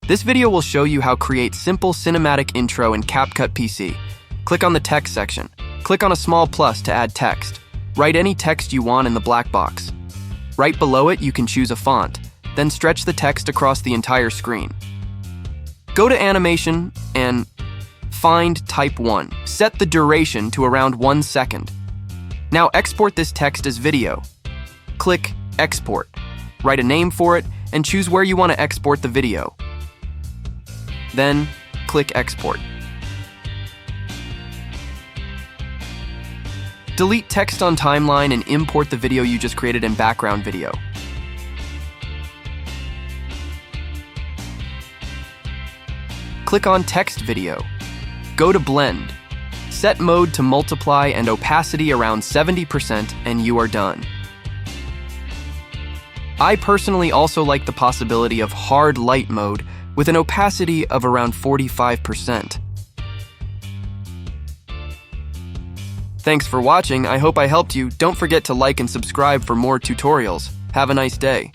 This video will show you how to create simple cinematic intro in CapCut PC. Click on the text section. Click on a small plus to add text. Write any text you want in the black box. Right below it, you can choose a font, then stretch the text across the entire screen. Go to Animation and find Type 1. Set the duration to around 1 second. Now export this text as video. Click Export. Write a name for it and choose where you want to export the video. Then click Export. Delete text on timeline and import the video you just created in background video. Click on Text Video. Go to Blend. Set mode to multiply and opacity around 70% and you are done. I personally also like the possibility of hard light mode with an opacity of around 45%. Thanks for watching. I hope I helped you. Don't forget to like and subscribe for more tutorials. Have a nice day.